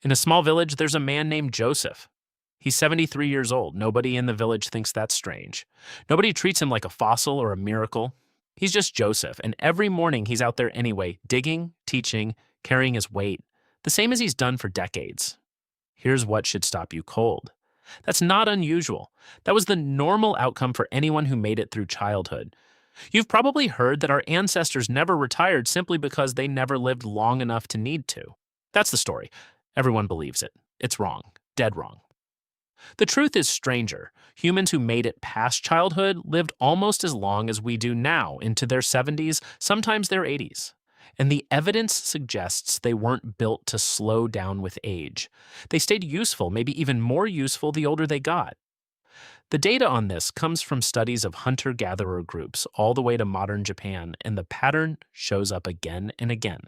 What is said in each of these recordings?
In a small village, there's a man named Joseph. He's 73 years old. Nobody in the village thinks that's strange. Nobody treats him like a fossil or a miracle. He's just Joseph, and every morning he's out there anyway, digging, teaching, carrying his weight, the same as he's done for decades. Here's what should stop you cold. That's not unusual. That was the normal outcome for anyone who made it through childhood. You've probably heard that our ancestors never retired simply because they never lived long enough to need to. That's the story. Everyone believes it. It's wrong. Dead wrong. The truth is stranger. Humans who made it past childhood lived almost as long as we do now, into their 70s, sometimes their 80s. And the evidence suggests they weren't built to slow down with age. They stayed useful, maybe even more useful the older they got. The data on this comes from studies of hunter-gatherer groups all the way to modern Japan, and the pattern shows up again and again.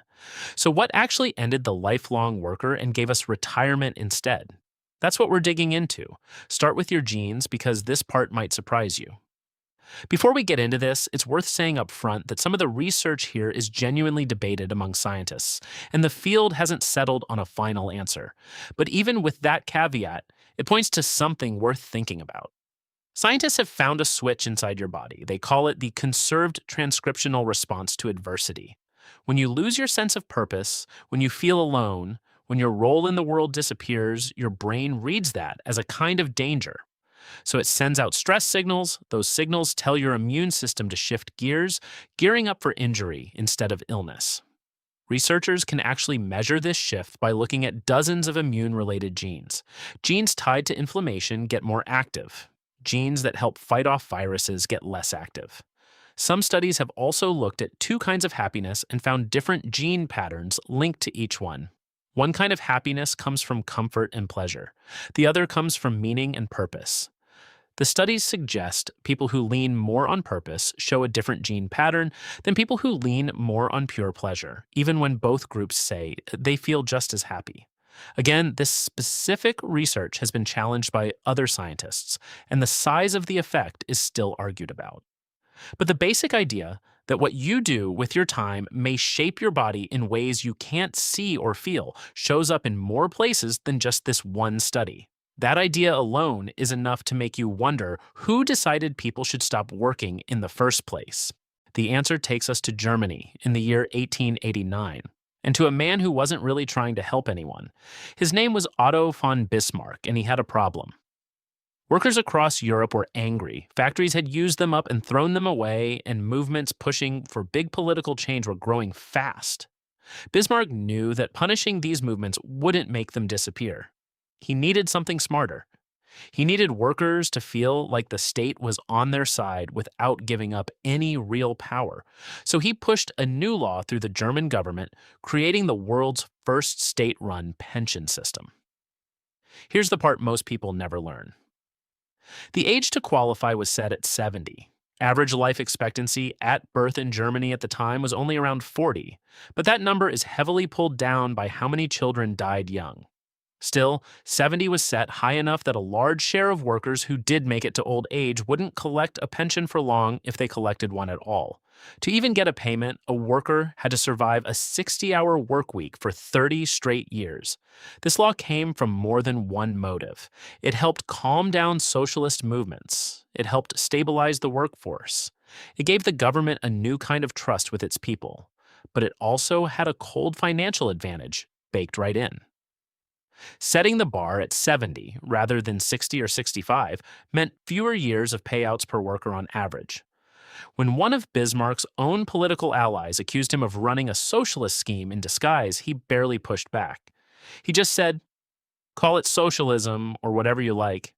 So what actually ended the lifelong worker and gave us retirement instead? That's what we're digging into. Start with your genes because this part might surprise you. Before we get into this, it's worth saying up front that some of the research here is genuinely debated among scientists, and the field hasn't settled on a final answer. But even with that caveat, it points to something worth thinking about. Scientists have found a switch inside your body. They call it the conserved transcriptional response to adversity. When you lose your sense of purpose, when you feel alone, when your role in the world disappears, your brain reads that as a kind of danger. So it sends out stress signals. Those signals tell your immune system to shift gears, gearing up for injury instead of illness. Researchers can actually measure this shift by looking at dozens of immune-related genes. Genes tied to inflammation get more active. Genes that help fight off viruses get less active. Some studies have also looked at two kinds of happiness and found different gene patterns linked to each one. One kind of happiness comes from comfort and pleasure. The other comes from meaning and purpose. The studies suggest people who lean more on purpose show a different gene pattern than people who lean more on pure pleasure, even when both groups say they feel just as happy. Again, this specific research has been challenged by other scientists, and the size of the effect is still argued about. But the basic idea that what you do with your time may shape your body in ways you can't see or feel shows up in more places than just this one study. That idea alone is enough to make you wonder who decided people should stop working in the first place. The answer takes us to Germany in the year 1889, and to a man who wasn't really trying to help anyone. His name was Otto von Bismarck, and he had a problem. Workers across Europe were angry. Factories had used them up and thrown them away, and movements pushing for big political change were growing fast. Bismarck knew that punishing these movements wouldn't make them disappear. He needed something smarter. He needed workers to feel like the state was on their side without giving up any real power. So he pushed a new law through the German government, creating the world's first state-run pension system. Here's the part most people never learn. The age to qualify was set at 70. Average life expectancy at birth in Germany at the time was only around 40, but that number is heavily pulled down by how many children died young. Still, 70 was set high enough that a large share of workers who did make it to old age wouldn't collect a pension for long if they collected one at all. To even get a payment, a worker had to survive a 60-hour work week for 30 straight years. This law came from more than one motive. It helped calm down socialist movements. It helped stabilize the workforce. It gave the government a new kind of trust with its people. But it also had a cold financial advantage baked right in. Setting the bar at 70 rather than 60 or 65 meant fewer years of payouts per worker on average. When one of Bismarck's own political allies accused him of running a socialist scheme in disguise, he barely pushed back. He just said, "Call it socialism or whatever you like.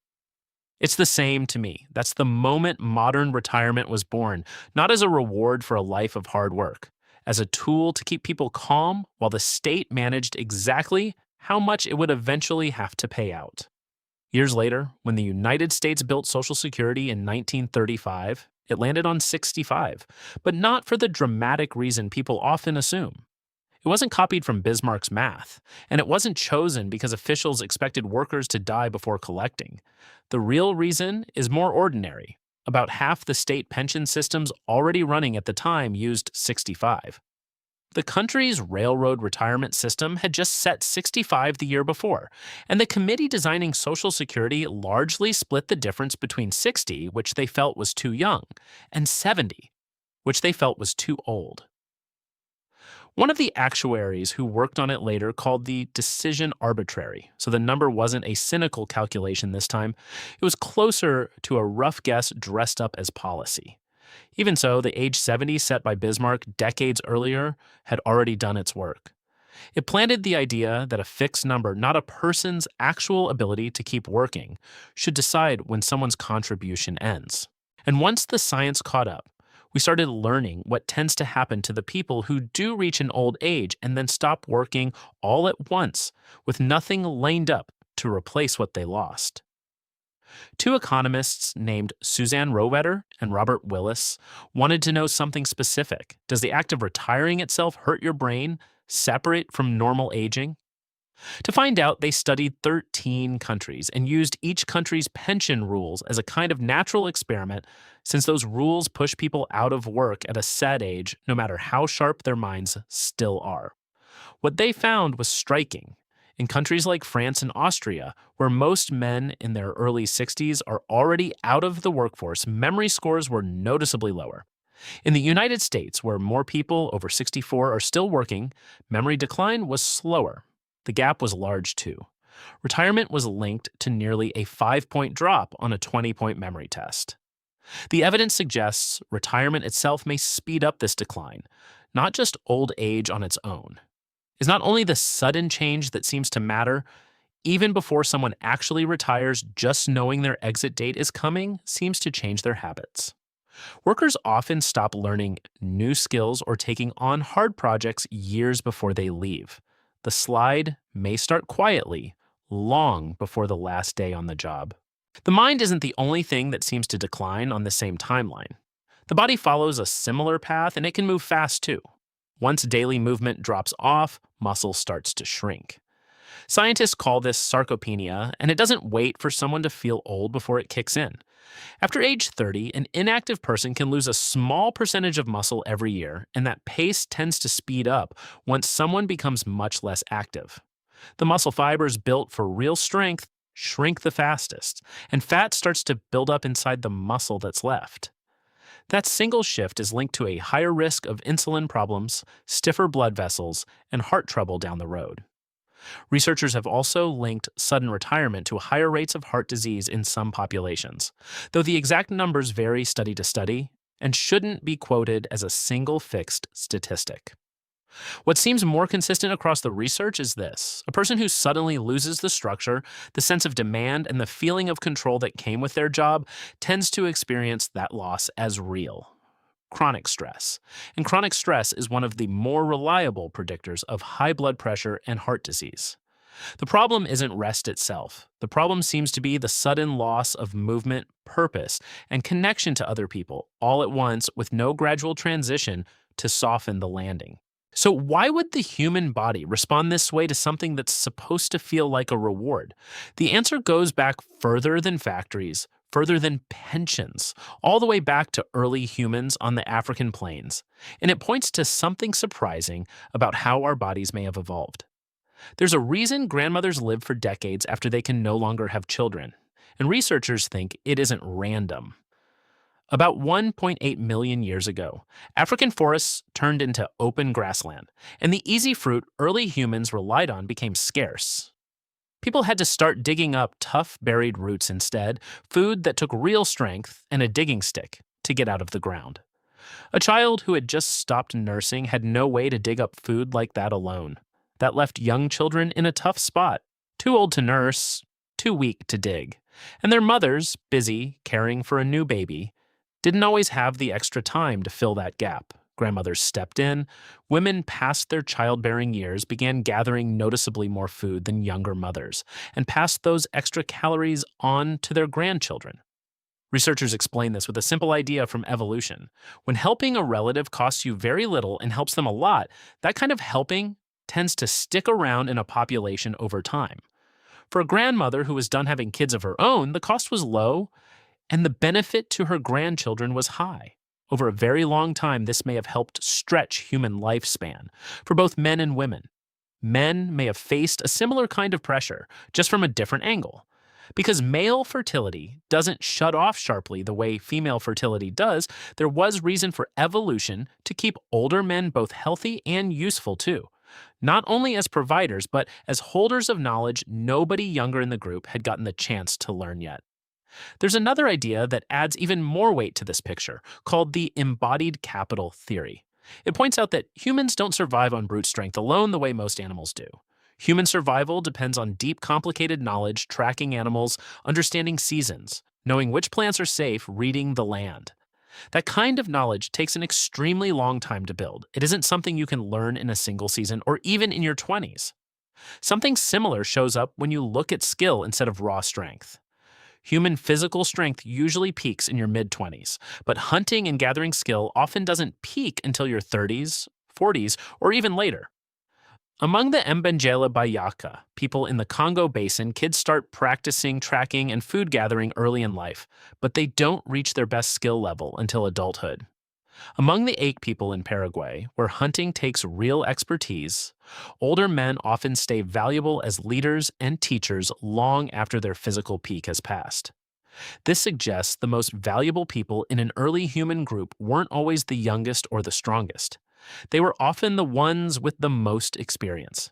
It's the same to me." That's the moment modern retirement was born, not as a reward for a life of hard work, as a tool to keep people calm while the state managed exactly how much it would eventually have to pay out. Years later, when the United States built Social Security in 1935, it landed on 65, but not for the dramatic reason people often assume. It wasn't copied from Bismarck's math, and it wasn't chosen because officials expected workers to die before collecting. The real reason is more ordinary. About half the state pension systems already running at the time used 65. The country's railroad retirement system had just set 65 the year before, and the committee designing Social Security largely split the difference between 60, which they felt was too young, and 70, which they felt was too old. One of the actuaries who worked on it later called the decision arbitrary, so the number wasn't a cynical calculation this time. It was closer to a rough guess dressed up as policy. Even so, the age 70 set by Bismarck decades earlier had already done its work. It planted the idea that a fixed number, not a person's actual ability to keep working, should decide when someone's contribution ends. And once the science caught up, we started learning what tends to happen to the people who do reach an old age and then stop working all at once with nothing lined up to replace what they lost. Two economists named Suzanne Rowetter and Robert Willis wanted to know something specific. Does the act of retiring itself hurt your brain, separate from normal aging? To find out, they studied 13 countries and used each country's pension rules as a kind of natural experiment, since those rules push people out of work at a set age, no matter how sharp their minds still are. What they found was striking. In countries like France and Austria, where most men in their early 60s are already out of the workforce, memory scores were noticeably lower. In the United States, where more people over 64 are still working, memory decline was slower. The gap was large too. Retirement was linked to nearly a 5-point drop on a 20-point memory test. The evidence suggests retirement itself may speed up this decline, not just old age on its own. It's not only the sudden change that seems to matter. Even before someone actually retires, just knowing their exit date is coming seems to change their habits. Workers often stop learning new skills or taking on hard projects years before they leave. The slide may start quietly, long before the last day on the job. The mind isn't the only thing that seems to decline on the same timeline. The body follows a similar path, and it can move fast too. Once daily movement drops off, muscle starts to shrink. Scientists call this sarcopenia, and it doesn't wait for someone to feel old before it kicks in. After age 30, an inactive person can lose a small percentage of muscle every year, and that pace tends to speed up once someone becomes much less active. The muscle fibers built for real strength shrink the fastest, and fat starts to build up inside the muscle that's left. That single shift is linked to a higher risk of insulin problems, stiffer blood vessels, and heart trouble down the road. Researchers have also linked sudden retirement to higher rates of heart disease in some populations, though the exact numbers vary study to study and shouldn't be quoted as a single fixed statistic. What seems more consistent across the research is this: a person who suddenly loses the structure, the sense of demand, and the feeling of control that came with their job tends to experience that loss as real. Chronic stress. And chronic stress is one of the more reliable predictors of high blood pressure and heart disease. The problem isn't rest itself. The problem seems to be the sudden loss of movement, purpose, and connection to other people, all at once with no gradual transition to soften the landing. So why would the human body respond this way to something that's supposed to feel like a reward? The answer goes back further than factories, further than pensions, all the way back to early humans on the African plains. And it points to something surprising about how our bodies may have evolved. There's a reason grandmothers live for decades after they can no longer have children, and researchers think it isn't random. About 1.8 million years ago, African forests turned into open grassland, and the easy fruit early humans relied on became scarce. People had to start digging up tough buried roots instead, food that took real strength and a digging stick to get out of the ground. A child who had just stopped nursing had no way to dig up food like that alone. That left young children in a tough spot, too old to nurse, too weak to dig. And their mothers, busy caring for a new baby, didn't always have the extra time to fill that gap. Grandmothers stepped in. Women past their childbearing years began gathering noticeably more food than younger mothers and passed those extra calories on to their grandchildren. Researchers explain this with a simple idea from evolution. When helping a relative costs you very little and helps them a lot, that kind of helping tends to stick around in a population over time. For a grandmother who was done having kids of her own, the cost was low, and the benefit to her grandchildren was high. Over a very long time, this may have helped stretch human lifespan for both men and women. Men may have faced a similar kind of pressure, just from a different angle. Because male fertility doesn't shut off sharply the way female fertility does, there was reason for evolution to keep older men both healthy and useful too. Not only as providers, but as holders of knowledge nobody younger in the group had gotten the chance to learn yet. There's another idea that adds even more weight to this picture, called the embodied capital theory. It points out that humans don't survive on brute strength alone the way most animals do. Human survival depends on deep, complicated knowledge, tracking animals, understanding seasons, knowing which plants are safe, reading the land. That kind of knowledge takes an extremely long time to build. It isn't something you can learn in a single season or even in your 20s. Something similar shows up when you look at skill instead of raw strength. Human physical strength usually peaks in your mid-20s, but hunting and gathering skill often doesn't peak until your 30s, 40s, or even later. Among the Mbangela Bayaka, people in the Congo Basin, kids start practicing tracking and food gathering early in life, but they don't reach their best skill level until adulthood. Among the Ache people in Paraguay, where hunting takes real expertise, older men often stay valuable as leaders and teachers long after their physical peak has passed. This suggests the most valuable people in an early human group weren't always the youngest or the strongest. They were often the ones with the most experience.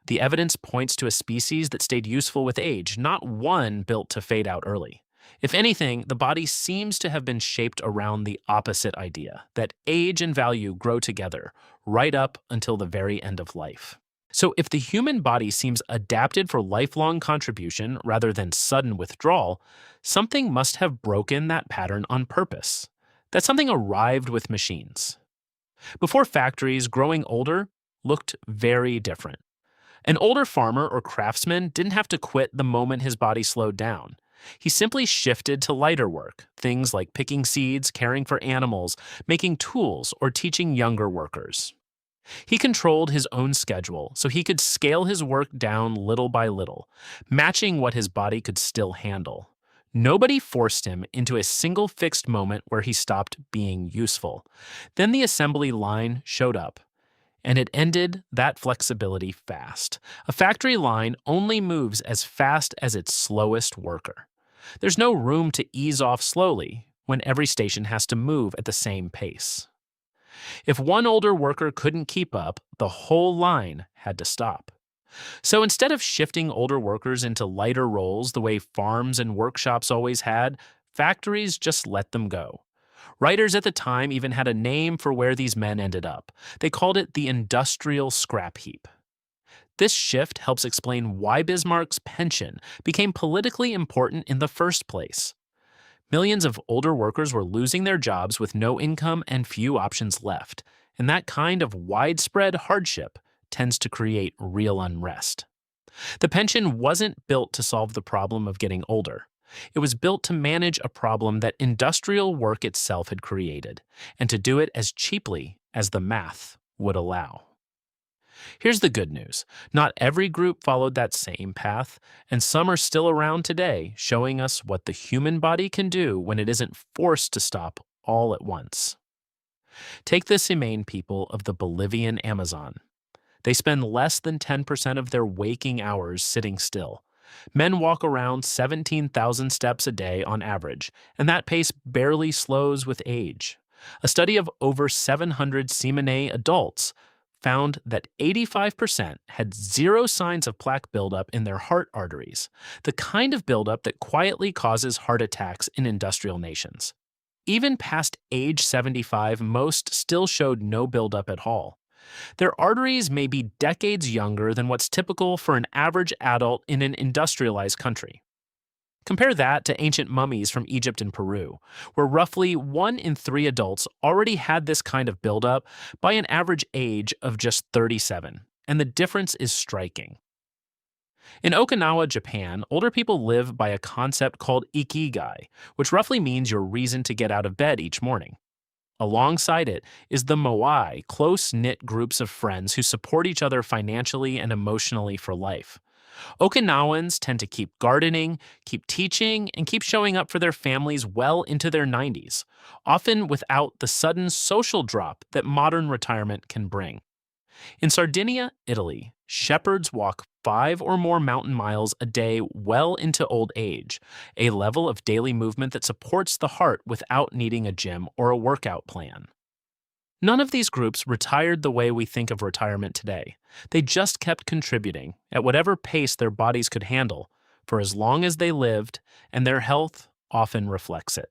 The evidence points to a species that stayed useful with age, not one built to fade out early. If anything, the body seems to have been shaped around the opposite idea, that age and value grow together, right up until the very end of life. So if the human body seems adapted for lifelong contribution rather than sudden withdrawal, something must have broken that pattern on purpose. That something arrived with machines. Before factories, growing older looked very different. An older farmer or craftsman didn't have to quit the moment his body slowed down. He simply shifted to lighter work, things like picking seeds, caring for animals, making tools, or teaching younger workers. He controlled his own schedule, so he could scale his work down little by little, matching what his body could still handle. Nobody forced him into a single fixed moment where he stopped being useful. Then the assembly line showed up, and it ended that flexibility fast. A factory line only moves as fast as its slowest worker. There's no room to ease off slowly when every station has to move at the same pace. If one older worker couldn't keep up, the whole line had to stop. So instead of shifting older workers into lighter roles the way farms and workshops always had, factories just let them go. Writers at the time even had a name for where these men ended up. They called it the industrial scrap heap. This shift helps explain why Bismarck's pension became politically important in the first place. Millions of older workers were losing their jobs with no income and few options left, and that kind of widespread hardship tends to create real unrest. The pension wasn't built to solve the problem of getting older. It was built to manage a problem that industrial work itself had created, and to do it as cheaply as the math would allow. Here's the good news. Not every group followed that same path, and some are still around today, showing us what the human body can do when it isn't forced to stop all at once. Take the Simane people of the Bolivian Amazon. They spend less than 10% of their waking hours sitting still. Men walk around 17,000 steps a day on average, and that pace barely slows with age. A study of over 700 Simane adults found that 85% had zero signs of plaque buildup in their heart arteries, the kind of buildup that quietly causes heart attacks in industrial nations. Even past age 75, most still showed no buildup at all. Their arteries may be decades younger than what's typical for an average adult in an industrialized country. Compare that to ancient mummies from Egypt and Peru, where roughly 1 in 3 adults already had this kind of buildup by an average age of just 37, and the difference is striking. In Okinawa, Japan, older people live by a concept called ikigai, which roughly means your reason to get out of bed each morning. Alongside it is the moai, close-knit groups of friends who support each other financially and emotionally for life. Okinawans tend to keep gardening, keep teaching, and keep showing up for their families well into their 90s, often without the sudden social drop that modern retirement can bring. In Sardinia, Italy, shepherds walk 5 or more mountain miles a day well into old age, a level of daily movement that supports the heart without needing a gym or a workout plan. None of these groups retired the way we think of retirement today. They just kept contributing at whatever pace their bodies could handle for as long as they lived, and their health often reflects it.